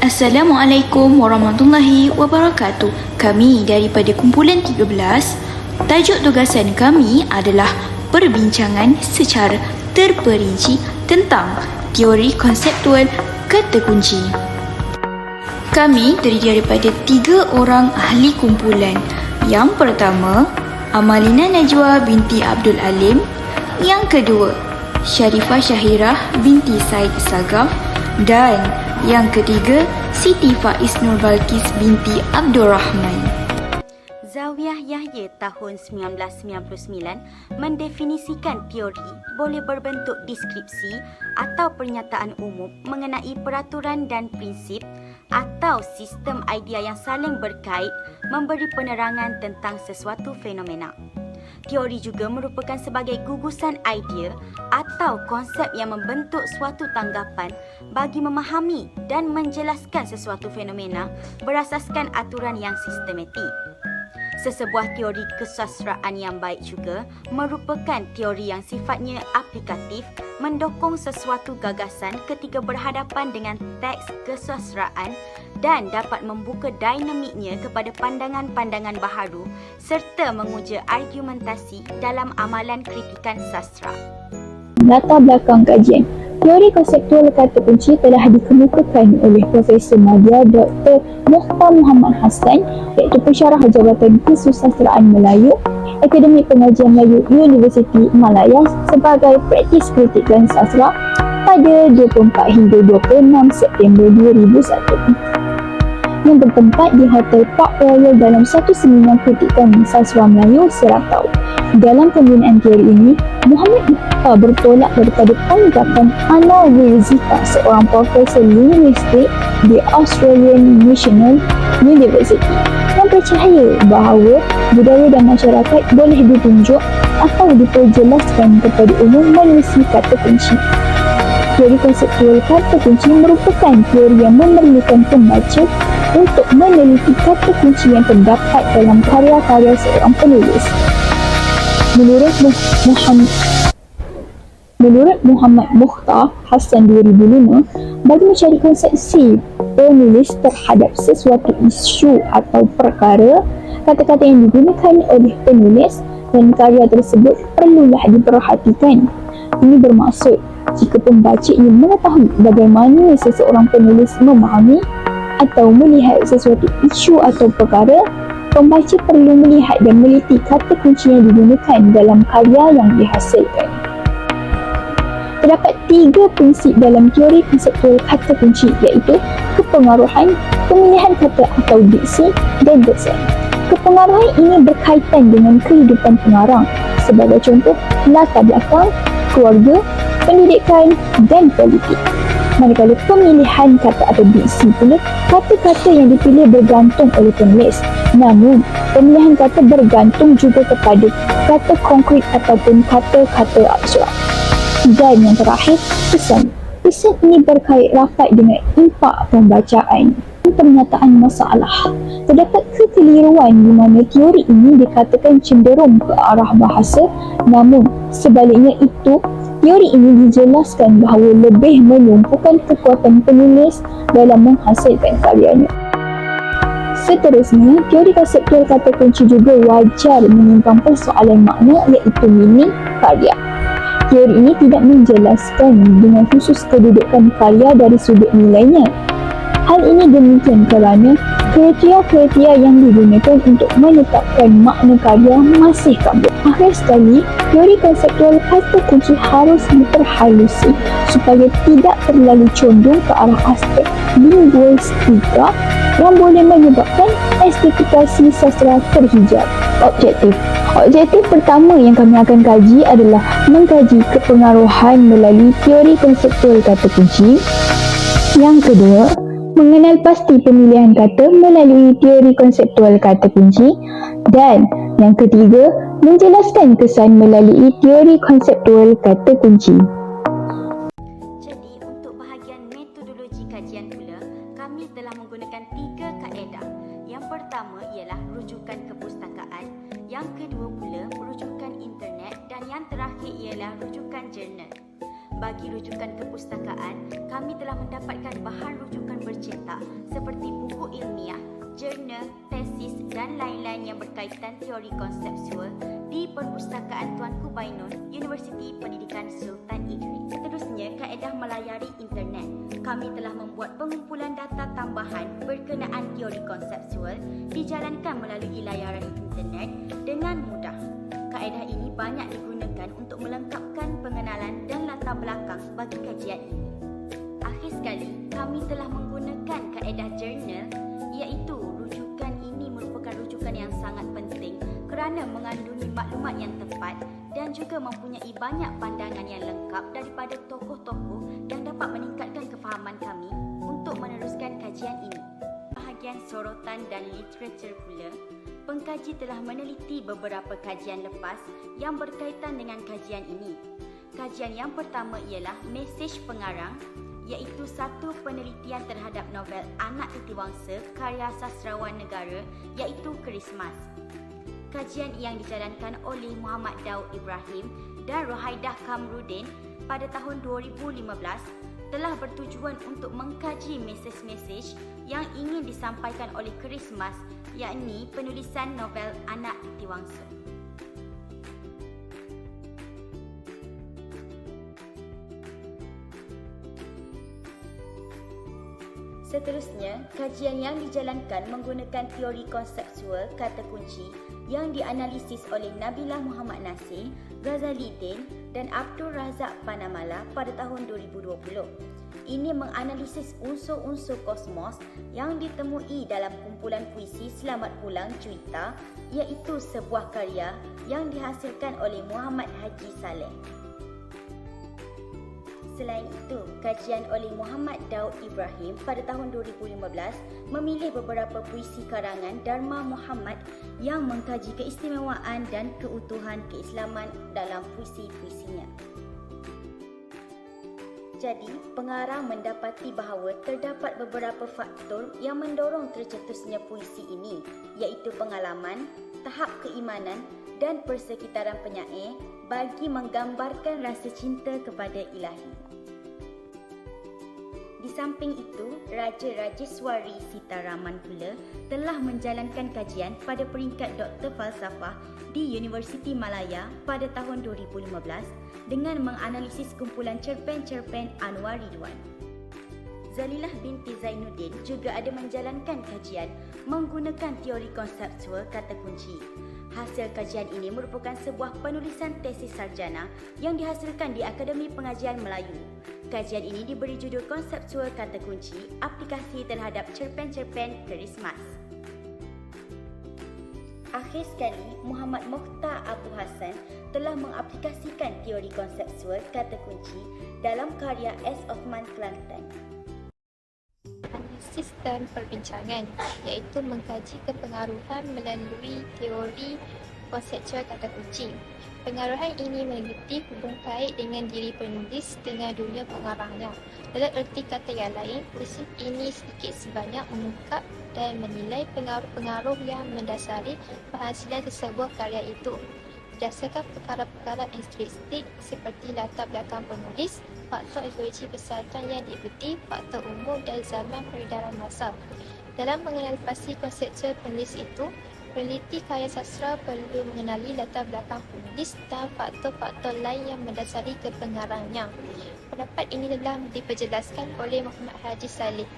Assalamualaikum warahmatullahi wabarakatuh. Kami daripada kumpulan 13. Tajuk tugasan kami adalah perbincangan secara terperinci tentang teori konseptual kata kunci. Kami terdiri daripada 3 orang ahli kumpulan. Yang pertama, Amalina Najwa binti Abdul Alim. Yang kedua, Sharifah Syahirah binti Said Sagaf. Dan yang ketiga, Siti Faiz Nur Balkis binti Abdul Rahman. Zawiyah Yahya tahun 1999 mendefinisikan teori boleh berbentuk deskripsi atau pernyataan umum mengenai peraturan dan prinsip atau sistem idea yang saling berkait memberi penerangan tentang sesuatu fenomena. Teori juga merupakan sebagai gugusan idea atau konsep yang membentuk suatu tanggapan bagi memahami dan menjelaskan sesuatu fenomena berasaskan aturan yang sistematik. Sesebuah teori kesusastraan yang baik juga merupakan teori yang sifatnya aplikatif, mendukung sesuatu gagasan ketika berhadapan dengan teks kesusastraan dan dapat membuka dinamiknya kepada pandangan-pandangan baharu serta menguja argumentasi dalam amalan kritikan sastra. Latar belakang kajian. Teori konseptual kata kunci telah dikemukakan oleh Profesor Madya Dr. Mukhtar Muhammad Hassan, iaitu pensyarah Jabatan Kesusastraan Melayu, Akademi Pengajian Melayu Universiti Malaya sebagai praktis kritikan sastra pada 24 hingga 26 September 2001. Yang bertempat di Hotel Park Royal dalam satu seminar kritikan sastra Melayu Seratau. Dalam pembinaan teori ini, Muhammad Mukhtar bertolak daripada tanggapan Anna Wilzita, seorang profesor linguistik di Australian National University, yang percaya bahawa budaya dan masyarakat boleh ditunjuk atau diperjelaskan kepada umum melalui kata kunci. Teori konseptual kata kunci merupakan teori yang memerlukan pembaca untuk meneliti kata kunci yang terdapat dalam karya-karya seorang penulis. Menurut Muhammad Mukhtar Hassan 2005, bagi mencari konsepsi penulis terhadap sesuatu isu atau perkara, kata-kata yang digunakan oleh penulis dan karya tersebut perlulah diperhatikan. Ini bermaksud jika pembaca ingin mengetahui bagaimana seseorang penulis memahami atau melihat sesuatu isu atau perkara, pembaca perlu melihat dan meliti kata kunci yang digunakan dalam karya yang dihasilkan. Terdapat 3 prinsip dalam teori konseptual kata kunci, iaitu kepengaruhan, pemilihan kata atau diksi, dan desain. Kepengaruhan ini berkaitan dengan kehidupan pengarang, sebagai contoh latar belakang, keluarga, pendidikan dan politik. Manakala pemilihan kata atau diksi pula, kata-kata yang dipilih bergantung oleh penulis. Namun, pemilihan kata bergantung juga kepada kata konkret ataupun kata-kata abstrak. Dan yang terakhir, pesan. Pesan ini berkait rapat dengan impak pembacaan dan pernyataan masalah. Terdapat kekeliruan di mana teori ini dikatakan cenderung ke arah bahasa, namun sebaliknya itu, teori ini dijelaskan bahawa lebih menumpukan kekuatan penulis dalam menghasilkan karyanya. Seterusnya, teori konseptual kata kunci juga wajar menimbang persoalan makna, iaitu meaning karya. Teori ini tidak menjelaskan dengan khusus kedudukan karya dari sudut nilainya. Hal ini demikian kerana kriteria-kriteria yang digunakan untuk menetapkan makna karya masih kabur. Akhir sekali, teori konseptual kata kunci harus diperhalusi supaya tidak terlalu condong ke arah aspek linguistika yang boleh menyebabkan estetikasi sastra terhijab. Objektif pertama yang kami akan kaji adalah mengkaji kepengaruhan melalui teori konseptual kata kunci. Yang kedua, mengenal pasti pemilihan kata melalui teori konseptual kata kunci. Dan yang ketiga, menjelaskan kesan melalui teori konseptual kata kunci. Jadi, untuk bahagian metodologi kajian pula, kami telah menggunakan 3 kaedah. Yang pertama ialah rujukan kepustakaan, yang kedua pula rujukan internet dan yang terakhir ialah rujukan jurnal. Bagi rujukan kepustakaan, kami telah mendapatkan bahan rujukan tercetak seperti buku ilmiah, jurnal, tesis dan lain-lain yang berkaitan teori konseptual di Perpustakaan Tuanku Bainun, Universiti Pendidikan Sultan Idris. Seterusnya, kaedah melayari internet. Kami telah membuat pengumpulan data tambahan berkenaan teori konseptual dijalankan melalui layaran internet dengan mudah. Kaedah ini banyak digunakan untuk melengkapkan pengenalan dan latar belakang bagi kajian ini. Akhir sekali, kami telah menggunakan kaedah jurnal, iaitu rujukan ini merupakan rujukan yang sangat penting kerana mengandungi maklumat yang tepat dan juga mempunyai banyak pandangan yang lengkap daripada tokoh-tokoh yang dapat meningkatkan kefahaman kami untuk meneruskan kajian ini. Bahagian sorotan dan literatur pula, pengkaji telah meneliti beberapa kajian lepas yang berkaitan dengan kajian ini. Kajian yang pertama ialah mesej pengarang, iaitu satu penelitian terhadap novel Anak Titiwangsa karya sastrawan negara iaitu Christmas. Kajian yang dijalankan oleh Muhammad Daud Ibrahim dan Rohaidah Kamrudin pada tahun 2015 telah bertujuan untuk mengkaji mesej-mesej yang ingin disampaikan oleh Christmas, yakni penulisan novel Anak Titiwangsa. Seterusnya, kajian yang dijalankan menggunakan teori konseptual kata kunci yang dianalisis oleh Nabilah Muhammad Nasir, Ghazali Din dan Abdul Razak Panamala pada tahun 2020. Ini menganalisis unsur-unsur kosmos yang ditemui dalam kumpulan puisi Selamat Pulang Cuita, iaitu sebuah karya yang dihasilkan oleh Muhammad Haji Saleh. Selain itu, kajian oleh Muhammad Daud Ibrahim pada tahun 2015 memilih beberapa puisi karangan Dharma Muhammad yang mengkaji keistimewaan dan keutuhan keislaman dalam puisi-puisinya. Jadi, pengarang mendapati bahawa terdapat beberapa faktor yang mendorong tercetusnya puisi ini, iaitu pengalaman, tahap keimanan dan persekitaran penyair bagi menggambarkan rasa cinta kepada Ilahi. Di samping itu, Raja Rajeswari Sitaraman pula telah menjalankan kajian pada peringkat Doktor Falsafah di Universiti Malaya pada tahun 2015 dengan menganalisis kumpulan cerpen-cerpen Anwar Ridwan. Zalilah binti Zainuddin juga ada menjalankan kajian menggunakan teori konseptual kata kunci. Hasil kajian ini merupakan sebuah penulisan tesis sarjana yang dihasilkan di Akademi Pengajian Melayu. Kajian ini diberi judul Konseptual Kata Kunci, Aplikasi Terhadap Cerpen-cerpen Christmas. Akhir sekali, Muhammad Mokhtar Abu Hassan telah mengaplikasikan teori konseptual kata kunci dalam karya S. Osman Kelantan. Analisis dan perbincangan, iaitu mengkaji kepengaruhan melalui teori konseptual kata kunci. Pengaruhan ini meliputi hubung kait dengan diri penulis dengan dunia pengarangnya. Dalam erti kata yang lain, prinsip ini sedikit sebanyak mengungkap dan menilai pengaruh-pengaruh yang mendasari penghasilan sesebuah karya itu. Berdasarkan perkara-perkara intrinsik seperti latar belakang penulis, faktor ideologi pesantren yang diikuti, faktor umur dan zaman peredaran masa. Dalam mengenali pasti konseptual penulis itu, peneliti karya sastra perlu mengenali latar belakang penulis dan faktor-faktor lain yang mendasari kepengarangnya. Pendapat ini telah diperjelaskan oleh Muhammad Haji Saleh.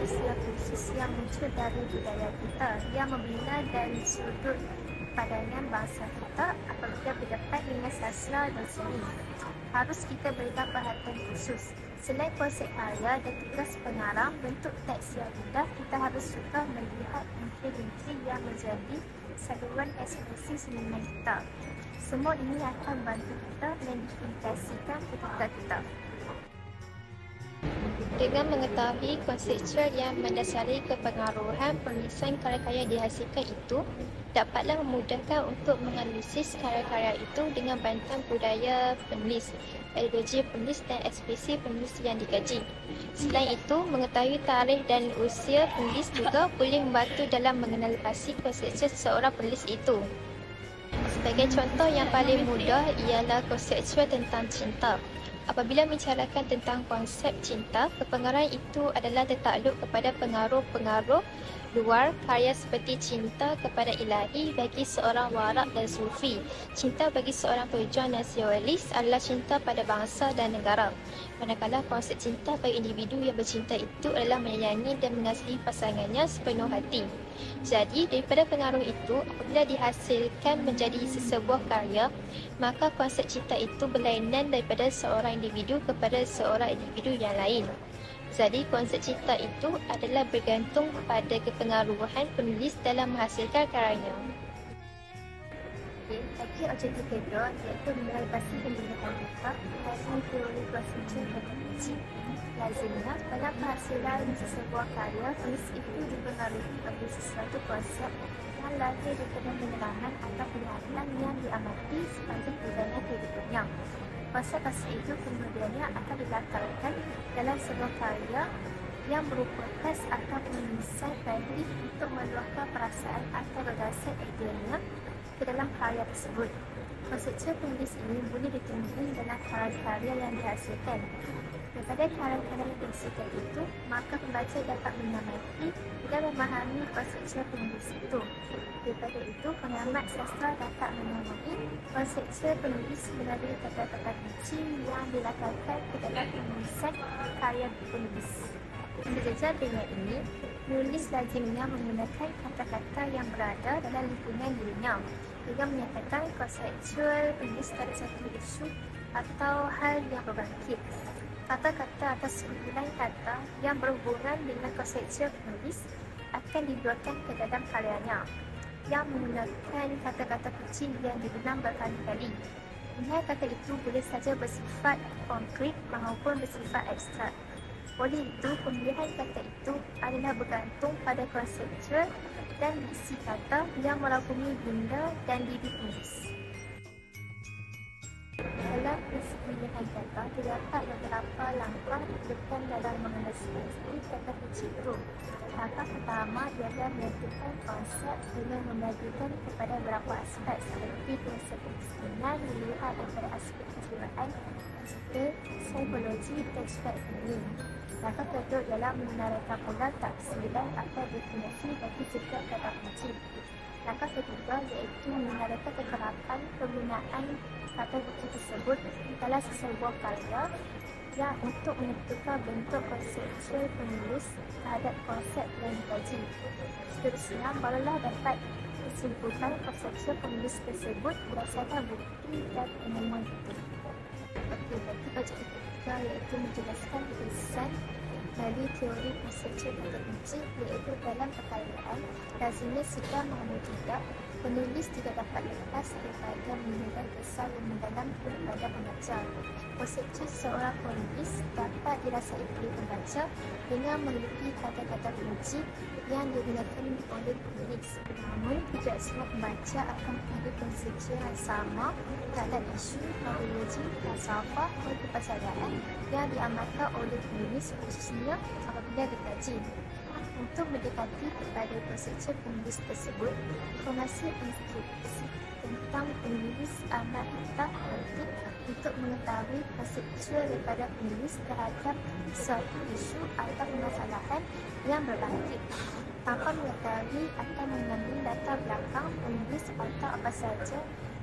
Istilah khusus yang muncul dari budaya kita yang membina dari sudut pandangan bangsa kita apabila berdepan dengan sastra dan seni. Harus kita berikan perhatian khusus. Selain konsep karya dan tugas pengarang, bentuk teks yang mudah, kita harus juga melihat bintang-bintang yang menjadi saluran ekspresi seniman kita. Semua ini akan membantu kita mengidentifikasikan ketika kita. Dengan mengetahui konseptual yang mendasari kepengaruhan penulisan karya-karya dihasilkan itu, dapatlah memudahkan untuk menganalisis karya-karya itu dengan bantuan budaya penulis, ideologi penulis dan ekspresi penulis yang dikaji. Selain itu, mengetahui tarikh dan usia penulis juga boleh membantu dalam mengenali pasti konseptual seseorang penulis itu. Sebagai contoh yang paling mudah ialah konseptual tentang cinta. Apabila membicarakan tentang konsep cinta, kepengaruhan itu adalah tertakluk kepada pengaruh-pengaruh luar karya seperti cinta kepada ilahi bagi seorang warak dan sufi. Cinta bagi seorang pejuang nasionalis adalah cinta pada bangsa dan negara. Manakala konsep cinta bagi individu yang bercinta itu adalah menyayangi dan mengasihi pasangannya sepenuh hati. Jadi, daripada pengaruh itu, apabila dihasilkan menjadi sesebuah karya, maka konsep cinta itu berlainan daripada seorang individu kepada seorang individu yang lain. Jadi, konsep cinta itu adalah bergantung pada kepengaruhan penulis dalam menghasilkan karyanya. Bagi objektif kedua, iaitu menilai pasti pemilihan kata dari teori prosedur kata kunci. Lazimnya, pada penghasilan sesebuah karya, tulis itu dipengaruhi oleh sesuatu konsep yang lahir daripada penerangan atau pilihan yang diamati sepanjang perjalanan kehidupannya. Konsep-konsep itu kemudiannya akan dilatarkan dalam sebuah karya yang berupa teks atau penulisan kreatif untuk meluahkan perasaan atau gagasan idealnya ke dalam karya tersebut. Konsep penulis ini boleh ditemui dalam karya-karya yang dihasilkan. Daripada karya-karya yang dihasilkan itu, maka pembaca dapat mengamati dan memahami konsep penulis itu. Daripada itu, pengamat sastra dapat menamai konsep penulis melalui kata-kata kunci yang dilatarkan ke dalam penulisan karya penulis. Sejajar dengan ini, penulis lazimnya menggunakan kata-kata yang berada dalam lingkungan dirinya dengan menyatakan konseptual penulis pada satu isu atau hal yang berbangkit. Kata-kata atau sekumpulan kata yang berhubungan dengan konseptual penulis akan dibuatkan ke dalam karyanya yang menggunakan kata-kata kunci yang diulang berkali-kali. Pilihan kata itu boleh saja bersifat konkret maupun bersifat abstrak. Oleh itu, pemilihan kata itu adalah bergantung pada konseptual dan isi kata yang merangkumi benda dan diri penulis. Dalam prinsip pemilihan kata, terdapat beberapa langkah diperlukan dalam mengenali kata kunci itu. Langkah pertama ialah menentukan konsep dengan membagikan kepada beberapa aspek seperti konsep kesimpulan dilihat daripada aspek kejiwaan, aspek psikologi dan aspek seni. Langkah kedua ialah menarikkan pula tafsiran atau definisi bagi setiap kata kunci. Langkah ketiga iaitu menarikkan kekerapan penggunaan kata kunci tersebut dalam sesebuah karya yang untuk menentukan bentuk konseptual penulis terhadap konsep yang dikaji. Seterusnya, barulah dapat disimpulkan konseptual penulis tersebut berdasarkan bukti dan penemuan itu. Okey, berarti objektif ketiga iaitu menjelaskan tulisan dari teori konseptual kata kunci iaitu dalam perkaryaan. Lazimnya sedang mahu tidak, penulis tidak dapat lepas daripada meninggalkan kesan yang mendalam kepada pembaca. Konseptual seorang penulis dapat dirasai oleh pembaca dengan mengikuti kata-kata kunci yang digunakan oleh penulis. Namun, tidak semua pembaca akan memiliki konsepsi yang sama terhadap isu, metodologi, falsafah dan kepercayaan yang diamalkan oleh penulis khususnya apabila dikaji. Untuk mendekati kepada konsepsi penulis tersebut, informasi inskripsi tentang penulis amat tak penting untuk mengetahui konseptual daripada penulis terhadap suatu isu atau permasalahan yang berbangkit. Tanpa mengetahui atau mengambil latar belakang penulis atau apa saja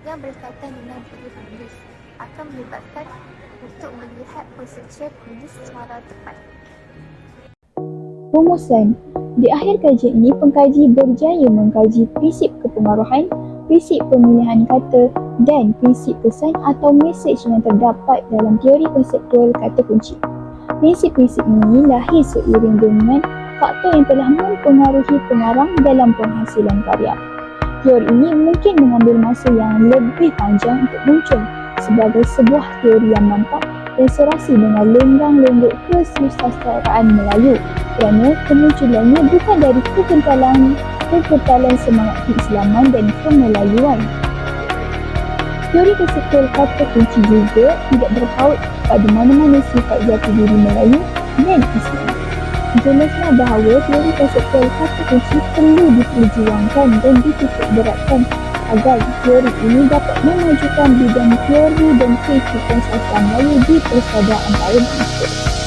yang berkaitan dengan diri penulis akan menyebabkan untuk melihat konseptual penulis secara tepat. Rumusan. Di akhir kajian ini, pengkaji berjaya mengkaji prinsip kepengaruhan, prinsip pemilihan kata dan prinsip kesan atau mesej yang terdapat dalam teori konseptual kata kunci. Prinsip-prinsip ini lahir seiring dengan faktor yang telah mempengaruhi pengarang dalam penghasilan karya. Teori ini mungkin mengambil masa yang lebih panjang untuk muncul sebagai sebuah teori yang mantap dan serasi dengan lenggang-lenggok kesusastraan Melayu kerana kemunculannya bukan dari kekentalan semangat keislaman dan kemelayuan. Teori konseptual kata kunci juga tidak berpaut pada mana-mana sifat jati diri Melayu dan Islam. Jelaslah bahawa teori konseptual kata kunci perlu diperjuangkan dan dititik beratkan agar teori ini dapat memajukan bidang teori dan kehidupan sastra Melayu di persaudaraan antara manusia.